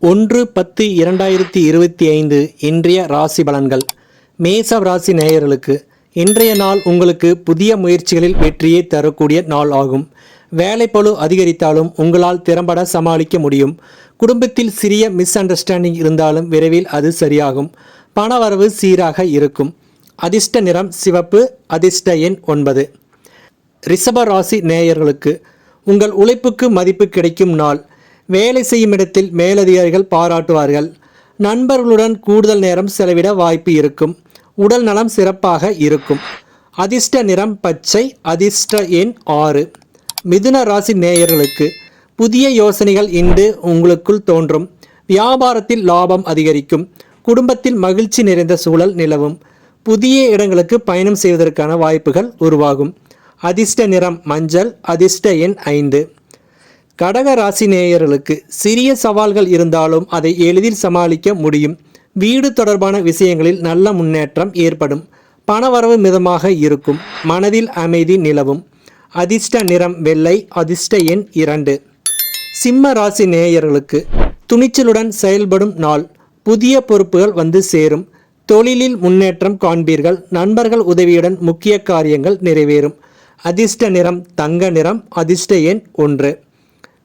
1/10/2025 இன்றைய ராசி பலன்கள். மேச ராசி நேயர்களுக்கு இன்றைய நாள் உங்களுக்கு புதிய முயற்சிகளில் வெற்றியை தரக்கூடிய நாள் ஆகும். வேலைப்பளு அதிகரித்தாலும் உங்களால் திறம்பட சமாளிக்க முடியும். குடும்பத்தில் சிறிய மிஸ் அண்டர்ஸ்டாண்டிங் இருந்தாலும் விரைவில் அது சரியாகும். பணவரவு சீராக இருக்கும். அதிர்ஷ்ட நிறம் சிவப்பு. அதிர்ஷ்ட எண் 9. ரிஷப ராசி நேயர்களுக்கு உங்கள் உழைப்புக்கு மதிப்பு கிடைக்கும் நாள். வேலை செய்யும் இடத்தில் மேலதிகாரிகள் பாராட்டுவார்கள். நண்பர்களுடன் கூடுதல் நேரம் செலவிட வாய்ப்பு இருக்கும். உடல் நலம் சிறப்பாக இருக்கும். அதிர்ஷ்ட நிறம் பச்சை. அதிர்ஷ்ட எண் 6. மிதுன ராசி நேயர்களுக்கு புதிய யோசனைகள் இன்று உங்களுக்குள் தோன்றும். வியாபாரத்தில் லாபம் அதிகரிக்கும். குடும்பத்தில் மகிழ்ச்சி நிறைந்த சூழல் நிலவும். புதிய இடங்களுக்கு பயணம் செய்வதற்கான வாய்ப்புகள் உருவாகும். அதிர்ஷ்ட நிறம் மஞ்சள். அதிர்ஷ்ட எண் 5. கடக ராசி நேயர்களுக்கு சிறிய சவால்கள் இருந்தாலும் அதை எளிதில் சமாளிக்க முடியும். வீடு தொடர்பான விஷயங்களில் நல்ல முன்னேற்றம் ஏற்படும். பணவரவு மிதமாக இருக்கும். மனதில் அமைதி நிலவும். அதிர்ஷ்ட நிறம் வெள்ளை. அதிர்ஷ்ட எண் 2. சிம்ம ராசி நேயர்களுக்கு துணிச்சலுடன் செயல்படும் நாள். புதிய பொறுப்புகள் வந்து சேரும். தொழிலில் முன்னேற்றம் காண்பீர்கள். நண்பர்கள் உதவியுடன் முக்கிய காரியங்கள் நிறைவேறும். அதிர்ஷ்ட நிறம் தங்க நிறம். அதிர்ஷ்ட எண் 1.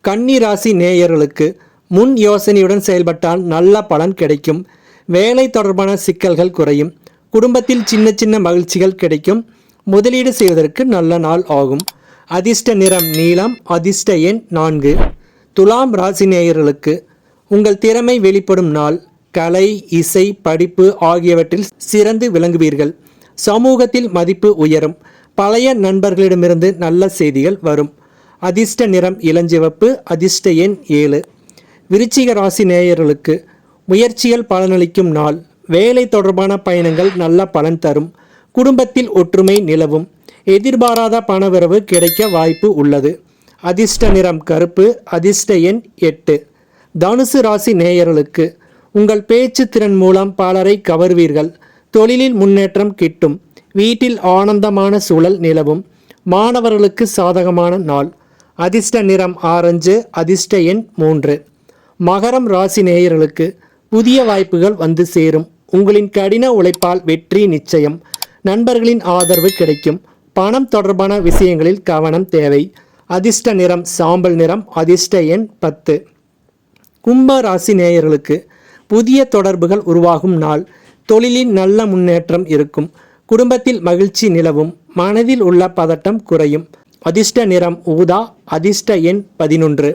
கன்னி ராசி நேயர்களுக்கு முன் யோசனையுடன் செயல்பட்டால் நல்ல பலன் கிடைக்கும். வேலை தொடர்பான சிக்கல்கள் குறையும். குடும்பத்தில் சின்ன சின்ன மகிழ்ச்சிகள் கிடைக்கும். முதலீடு செய்வதற்கு நல்ல நாள் ஆகும். அதிர்ஷ்ட நிறம் நீலம். அதிர்ஷ்ட எண் 4. துலாம் ராசி நேயர்களுக்கு உங்கள் திறமை வெளிப்படும் நாள். கலை, இசை, படிப்பு ஆகியவற்றில் சிறந்து விளங்குவீர்கள். சமூகத்தில் மதிப்பு உயரும். பழைய நண்பர்களிடமிருந்து நல்ல செய்திகள் வரும். அதிர்ஷ்ட நிறம் இளஞ்சிவப்பு. அதிர்ஷ்ட எண் 7. விருச்சிக ராசி நேயர்களுக்கு முயற்சிகள் பலனளிக்கும் நாள். வேலை தொடர்பான பயணங்கள் நல்ல பலன் தரும். குடும்பத்தில் ஒற்றுமை நிலவும். எதிர்பாராத பணவரவு கிடைக்க வாய்ப்பு உள்ளது. அதிர்ஷ்ட நிறம் கருப்பு. அதிர்ஷ்ட எண் 8. தனுசு ராசி நேயர்களுக்கு உங்கள் பேச்சு திறன் மூலம் பலரை கவர்வீர்கள். தொழிலில் முன்னேற்றம் கிட்டும். வீட்டில் ஆனந்தமான சூழல் நிலவும். மாணவர்களுக்கு சாதகமான நாள். அதிர்ஷ்ட நிறம் ஆரஞ்சு. அதிர்ஷ்ட எண் 3. மகரம் ராசி நேயர்களுக்கு புதிய வாய்ப்புகள் வந்து சேரும். உங்களின் கடின உழைப்பால் வெற்றி நிச்சயம். நண்பர்களின் ஆதரவு கிடைக்கும். பணம் தொடர்பான விஷயங்களில் கவனம் தேவை. அதிர்ஷ்ட நிறம் சாம்பல் நிறம். அதிர்ஷ்ட எண் 10. கும்ப ராசி நேயர்களுக்கு புதிய தொடர்புகள் உருவாகும் நாள். தொழிலில் நல்ல முன்னேற்றம் இருக்கும். குடும்பத்தில் மகிழ்ச்சி நிலவும். மனதில் உள்ள பதட்டம் குறையும். அதிர்ஷ்ட நிறம் ஊதா. அதிர்ஷ்ட எண் 11.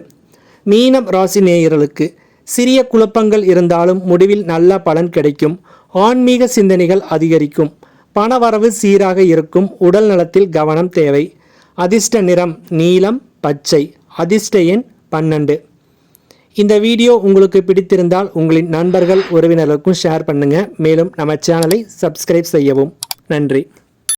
மீனம் ராசி நேயர்களுக்கு சிறிய குழப்பங்கள் இருந்தாலும் முடிவில் நல்ல பலன் கிடைக்கும். ஆன்மீக சிந்தனைகள் அதிகரிக்கும். பணவரவு சீராக இருக்கும். உடல் நலத்தில் கவனம் தேவை. அதிர்ஷ்ட நிறம் நீலம், பச்சை. அதிர்ஷ்ட எண் 12. இந்த வீடியோ உங்களுக்கு பிடித்திருந்தால் உங்களின் நண்பர்கள் உறவினர்களுக்கும் ஷேர் பண்ணுங்க. மேலும் நம்ம சேனலை சப்ஸ்கிரைப் செய்யவும். நன்றி.